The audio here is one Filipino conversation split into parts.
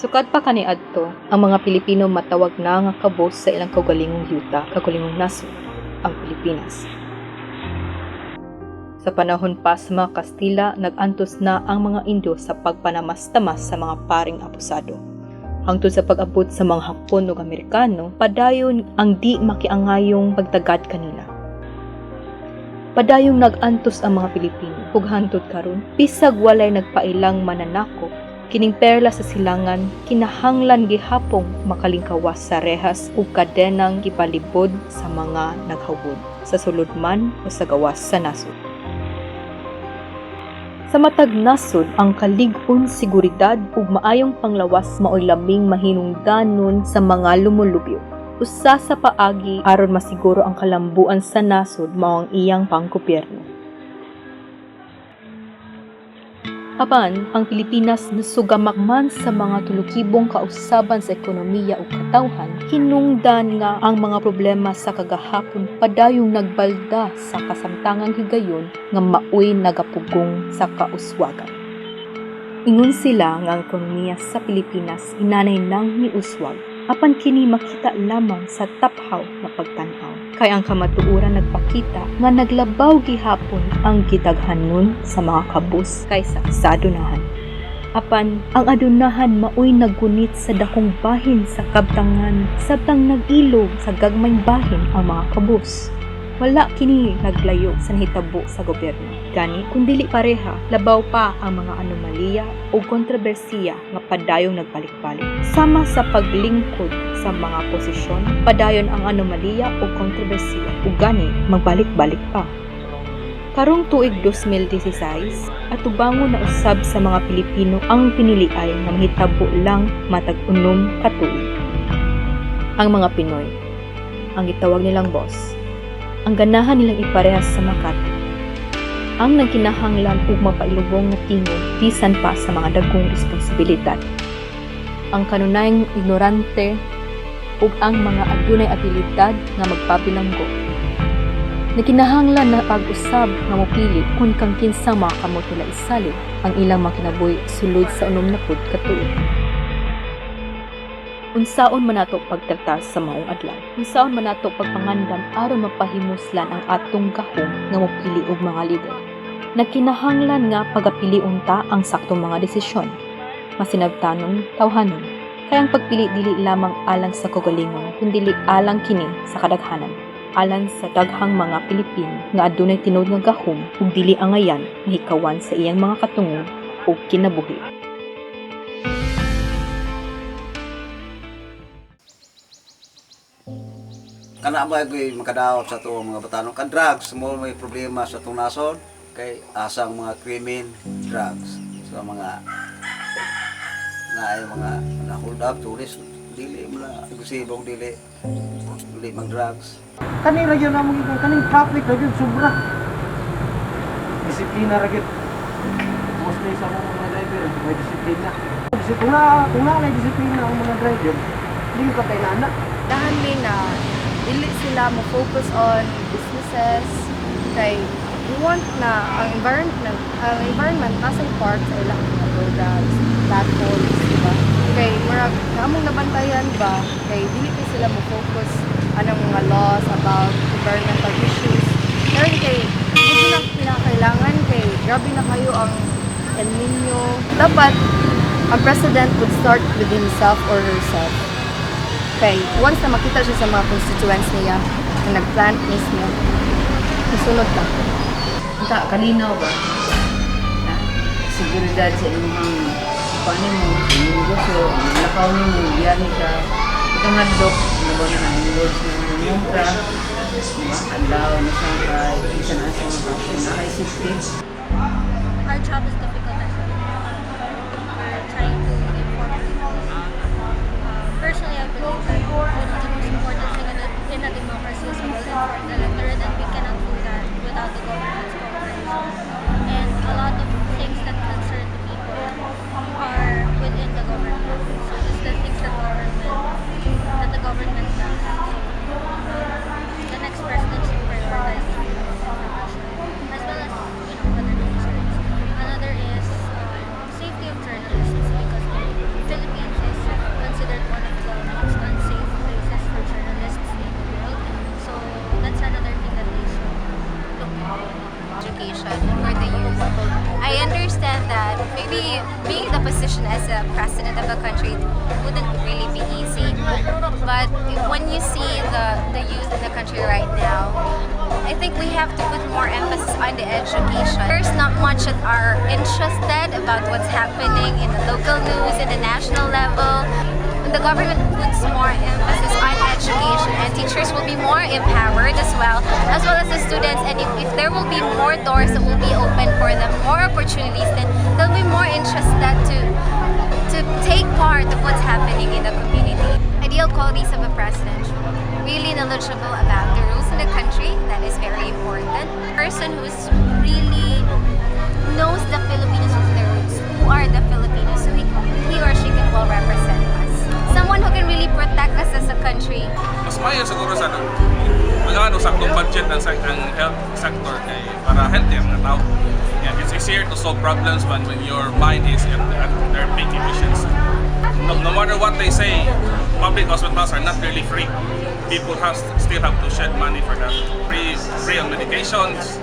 Sukad pa kaniadto, ang mga Pilipino matawag na nga kabos sa ilang kaugalingong yuta, kaugalingong nasod, ang Pilipinas. Sa panahon pa sa mga Kastila, nag-antos na ang mga Indio sa pagpanamastamas sa mga paring apusado. Hangtod sa pag-abot sa mga Hapon ug Amerikano, padayon ang di makiangayong pagtagad kanila. Padayong nag-antos ang mga Pilipino, ug hangtod karon, bisag walay nagpailang mananako, kining perla sa silangan, kinahanglan gihapong makalingkawas sa rehas ug kadenang gipalibod sa mga naghawod, sa sulod man o sa gawas sa nasod. Sa matag nasod, ang kalig-on seguridad ug maayong panglawas maoy labing mahinungdanon sa mga lumulubyo. Usa sa paagi aron masiguro ang kalambuan sa nasod mao ang iyang panggobyerno. Apan, ang Pilipinas nasugamak man sa mga tulukibong kausaban sa ekonomiya ug katawhan, hinungdan nga ang mga problema sa kagahapon padayong nagbalda sa kasamtangang higayon nga maoy nagapugong sa kauswagan. Ingon sila nga ang ekonomiya sa Pilipinas inanay nang miuswag, apan kini makita lamang sa taphaw na pagtan-aw. Kay ang kamatuoran nagpakita nga naglabaw gihapon ang gidaghanon sa mga kabus kaysa sa adunahan. Apan ang adunahan maoy naggunit sa dakong bahin sa kabtangan sabtang nag-ilog sa gagmayng bahin ang mga kabus. Wala kini naglayo sa nahitabo sa gobyerno. Gani, kung dili pareha, labaw pa ang mga anomalya o kontrobersiya nga padayong nagbalik-balik. Sama sa paglingkod sa mga posisyon, padayon ang anomalya o kontrobersiya ug gani magbalik-balik pa. Karong tuig 2016, atubangon na usab sa mga Pilipino ang piniliay na mahitabo lang matag 6 ka tuig. Ang mga Pinoy, ang gitawag nilang boss, ang ganahan nilang iparehas sa Makati, ang nagkinahanglan ug mapailubong nga tingog bisan pa sa mga dagkong responsibilidad. Ang kanunayang ignorante ug ang mga adunay abilidad nga magpabilanggo. Nagkinahanglan na pag-usab nga mopili kung kang kinsang makakamot nila isalib ang ilang makinabuhi sulod sa 60 ka tuig. Unsaon man nato pagtagtas sa maong adlaw? Unsaon man nato pagpangandam aron mapahimuslan ang atong gahom nga mopili og mga lider? Nagkinahanglan nga pagapili unta ang saktong mga desisyon, masinabtanon, tawhanon. Kaya ang pagpili dili lamang alang sa kaugalingon, kundi alang kini sa kadaghanan, alang sa daghang mga Pilipino nga adunay tinud nga gahom ug dili angayan nga hikawan sa iyang mga katungod ug kinabuhi. Kana mo ay makadaot sa tuong mga batanon kan drugs mo may problema sa tuong nasod kay asang mga krimen drugs sa mga mga na hold up tourist dili mo na agresibong dili mag drugs kani ra gyud namong gikan kaning traffic ra gyud sobra disiplina ra gyud mostly sa mga driver may disiplina kung na may disiplina ang mga driver dili ka kailangan dahan mi na dili sila mo focus on businesses kay we want na ang environment nasa part sa ilang mga products, platforms, diba? Kay marag among nabantayan ba kay dili kay sila mo focus anong mga laws about environmental issues. Pero kay hindi na pinakailangan kay grabe na kayo ang El Nino. Dapat ang president would start with himself or herself. Okay, once na makita siya sa mga constituents niya na nag-plant mismo, isunod lang. Ita, kalinaw ba? Na, seguridad sa inyong paano mo, sa inyong negosyo, ang lakaw niyo, biyahe ka, itong handok, nabon na involves na inyong tra, andaw na siyang kay, isa na siyang kay, nakaisipin. Our job is difficult as well. We're trying to inform people. Personally, I believe that one of the most important thing in a democracy is to inform the electorate, and we cannot do that without the government's cooperation. And a lot of things that concern the people are within the government. So it's the things that the government does. So the next president should prioritize information as well as other concerns. Another is safety of journalists because the Philippines is being in the position as a president of a country wouldn't really be easy. But when you see the youth in the country right now, I think we have to put more emphasis on the education. There's not much that are interested about what's happening in the local news, in the national level. When the government puts more emphasis on education, and teachers will be more empowered as well as the students. And if there will be more doors that will be open for them, more opportunities, then they'll be more interested to take part of what's happening in the community. Ideal qualities of a president: really knowledgeable about the rules in the country. That is very important. Person who's really knows the Filipinos from the roots. Who are the Filipinos? So he or she can well represent us. Someone who can really protect us as a country. Mas mayo siguro sa magano saktong budget ang health sector kay para healthy ang tao. Yeah, it's easier to solve problems when your mind is at their peak efficiency. No matter what they say, public hospitals are not really free. People still have to shed money for that. Free on medications.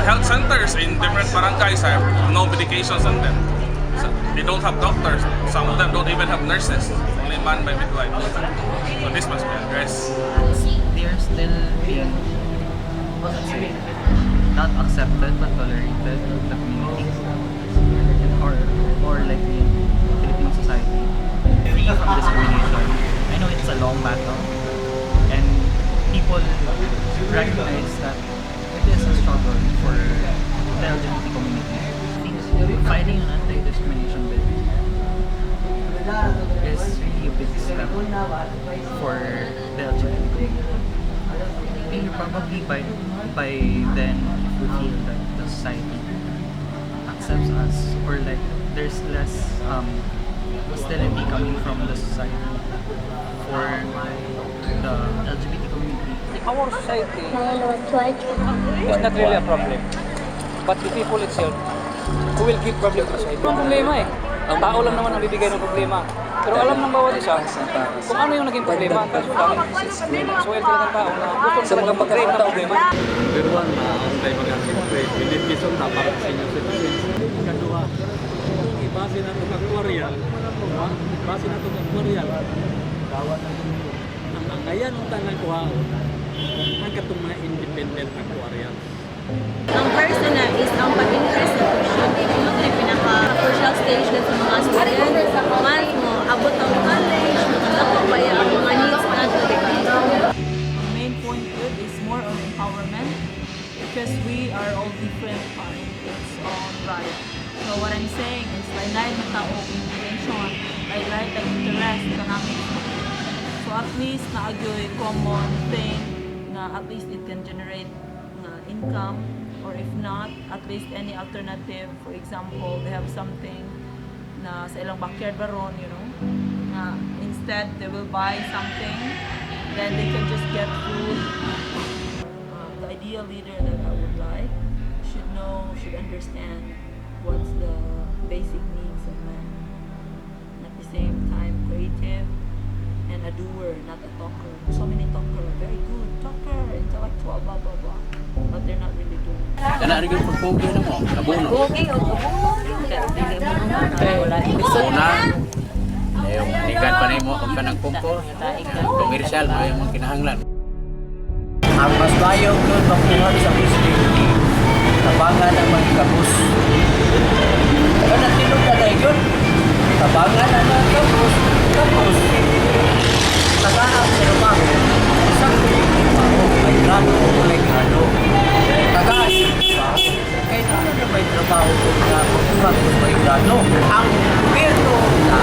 Health centers in different barangays have no medications on them. So they don't have doctors. Some of them don't even have nurses. Only man by midwife. So this must be addressed. They are still being, not accepted but tolerated in the community or like in Philippine society. Free from discrimination. I know it's a long battle and people recognize that it is a struggle for the LGBT community. Fighting an anti-discrimination bill is really a big step for the LGBT community. Maybe probably by then, if we feel that the society accepts us, or like there's less hostility coming from the society for the LGBT community. Our society is not really a problem. But the people itself who will give problem to society. Ang problema eh. Ang tao lang naman ang bibigay ng problema. Pero alam ng bawat isa kung ano yung naging problema. So, ito ng tao na gusto talaga mag-create ng problema. Number one, ang tayo mag-create beneficyon na para sa inyong citizens. Kadua, ibase na itong aquarial, ibase na itong aquarial, ang ayan ang tanang kuhaon, ang katong mga independent aquarial. Ang personal is ang pag-interest sa tuition. Ito yung pinaka-crucial stage na sa mga students. Once mo, abot ang college, ako ba yung mga needs na The main point of it is more on empowerment because we are all different in its own right. So what I'm saying is, lain na tao information, lain na interest, economic. So at least naagyo'y common thing na at least it can generate income, or if not, at least any alternative. For example, they have something na sa ilang backyard baron, you know, na instead they will buy something, then they can just get food. The ideal leader that I would like should understand what's the basic needs of man, and at the same time creative and a doer, not a talker. So many talker, very good talker, intellectual, blah blah blah, but they're not really doing it. Kana rin yung pagpugi na mo, kabuno. Una, yung nikan pa na mo kung kanang pumpo, komersyal mo yung mga kinahanglan. Ang mas bayog nun makuha sa presidente, tabangan ang mga kabus. Kaya natinod na tayo yun, tabangan ang mga kabus. Tagaan sa trabaho, isang trabaho, may grado o may grado. Tagaan sa trabaho, kahit ano na may trabaho o na makuha ko may grado. Ang gobyerno na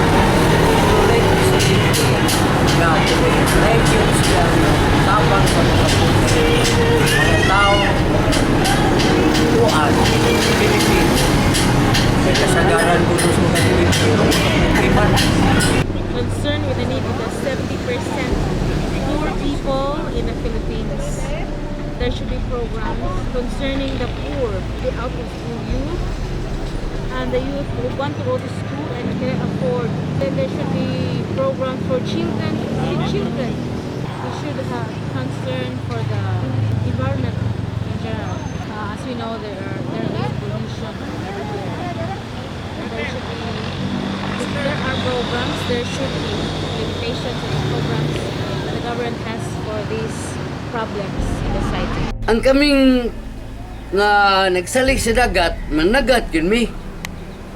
tuloy presidente na tuloy yun siya tabang sa mga puso. Mga tao, tuan, Pilipino. Kaya kasagaran ko sa mga Pilipino, iman. Concerned with the need of the 70% poor people in the Philippines. There should be programs concerning the poor, the out-of-school youth, and the youth who want to go to school and can't afford. Then there should be programs for children. We should have concern for the environment in general. As we know, there is pollution everywhere. programs, there should be limitations in the programs that the government has for these problems in the society. Ang kaming nga nagsalig sa dagat, managat yun mi.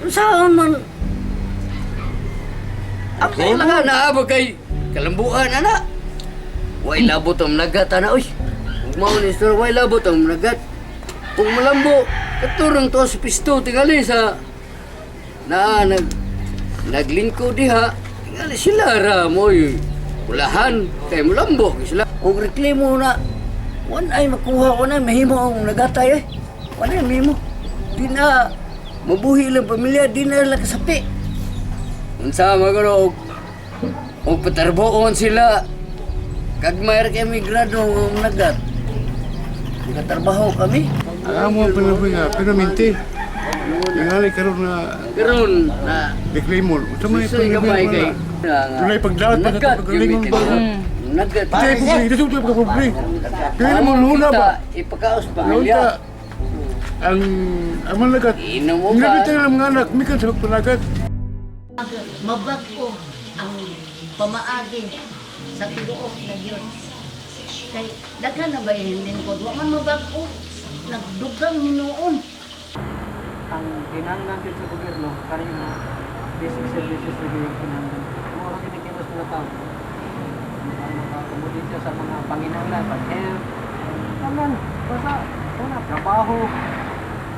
Saan man? Ako lang naabag kay kalambuan, ana. Way labot ang nagat, ana, uy. Huwag mo ni Sir, way labot ang nagat. Kung malambo, katurang to sa pisto, tingali sa naglingko diha, tingali sila ra mo, ulahan, kay malambo sila. Kung reklamo na, wan ay makuha ko na, mahimo ang nagatay eh. Wan ay mahimo. Di na, mabuhi lang pamilya, di na lang kasapi. Unsama ko na, o patarboon sila. Kagmayar kay migrado ng nagat. Nakatrabaho kami. Alam mo, pinaminti. Nangali karon na deklimo. Ito may pagkabay Tunay pagdaot pagkalingon ba? Nagat. Kaya po ito ito pagkabay. Kaya mo luna ba? Ipakaos pamilya. Ang amal nagat. Inom mo ba? Nabitay ng mga anak, mikan sa pagpanagat. Mabag ko ang pamaagi sa tibuok na Diyos. Kay daghan na ba yung lingkod? Wa man mabag ko. Nagdugang hinuon. Ang kinahanglan sa gobyerno kanina basic services na kinahanglan. Kung orang kinikilos mga tao, makakomodit sa mga panginahanglan, pag-health, naman, basta, trabaho,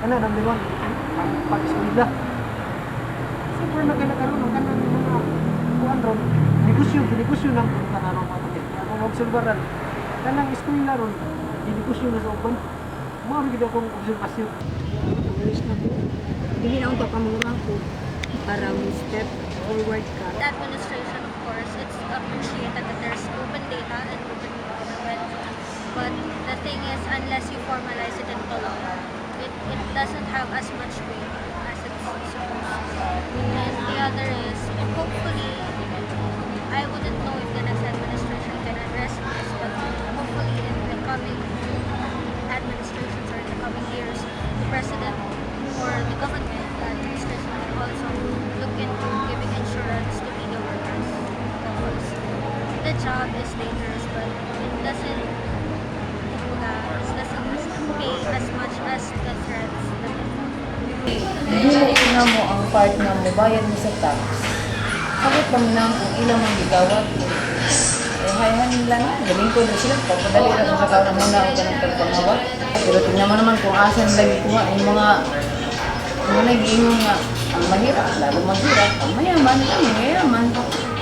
number one, ang pag-eskwela. Super na kinakaroon ng kanang mga kuhan ron, negosyo ng kanarong mga kapit. Kung observaran, kanang eskwela ron, negosyo na sa uban. Maaari gina akong observasyon. Hindi na unta kamura ko para step forward ka. The administration, of course, it's appreciated that there's open data and open government. But the thing is, unless you formalize it into law, it doesn't have as much weight as it's supposed to. And the other is, hopefully, I wouldn't know if the next administration can address this, but hopefully in the coming administrations or in the coming years, the president or the government administration can also look into giving insurance to media workers, because the job is dangerous, but it doesn't pay as much as the threats that it Dili na mo ang part na mo bayad mo sa tax. Sakit lang na kung ilang ang gigawat. Hayhan nila na, galing ko na sila. Pagpadali na sa kaon mo na ako ng pagpangawat. Pero tingnan mo naman kung asan lagi kuha yung mga nag-iingon nga ang mahirap, lalo mahirap. Ang mayaman,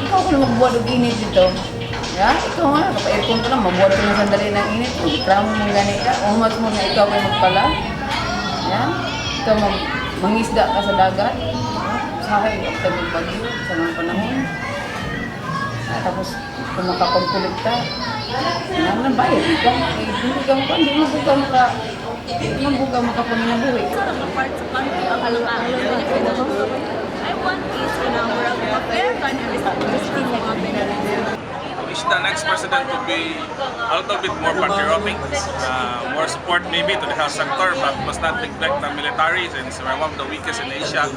ikaw ko na magbuwad og init dito. Ya, ikaw nga, kapa-aircon ka lang, magbuwad ka ng sandali ng init. Reklamo mong gani ka, umat mo na ikaw ay magpala. Yan, ikaw mangisda ka sa dagat. Sahay, ikaw magbagyo sa mga panahon. Tapos, kung makapagkulit ka, bayad ka. Hindi mo bugang makapanginabuhi. Apart sa country, ang halaga I want peace in our world. A fair country is mga benefits. Wish the next president to be a little bit more patriotic, more support maybe to the health sector, but must not neglect the military since we're one of the weakest in Asia.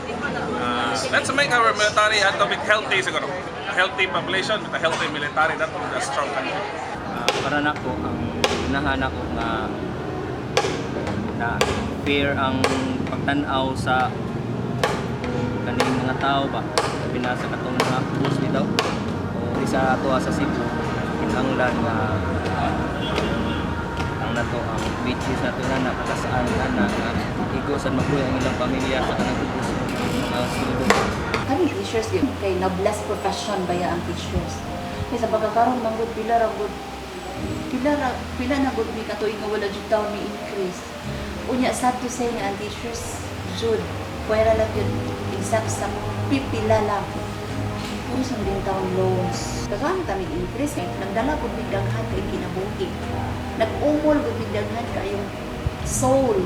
Let's make our military a little bit healthy siguro. A healthy population with a healthy military, that will be a strong country. Para na ko, ang hinahanap ko na fair ang pagtanaw sa kaning mga tao ba. Pinasa katong mga bus dito. O sa ato sa Cebu, kinahanglan nga ang nato ang beaches nato na nakakasaan na igo sa mabuhay ang ilang pamilya sa kanang bus Cebu. Kani teachers yun, kay na-bless profession baya ang teachers. Kaya sa pagkakaroon ng good, pila na good mi katuig nga wala jud taon mi increase. Unya sad to say nga ang teachers jud pwera lang yun exact sa pipila lang. Puro sa din taon loans. Daghang kami increase kay nagdala pud bigdaghan kay kinabuhi. Nag-umol pud bigdaghan kayong soul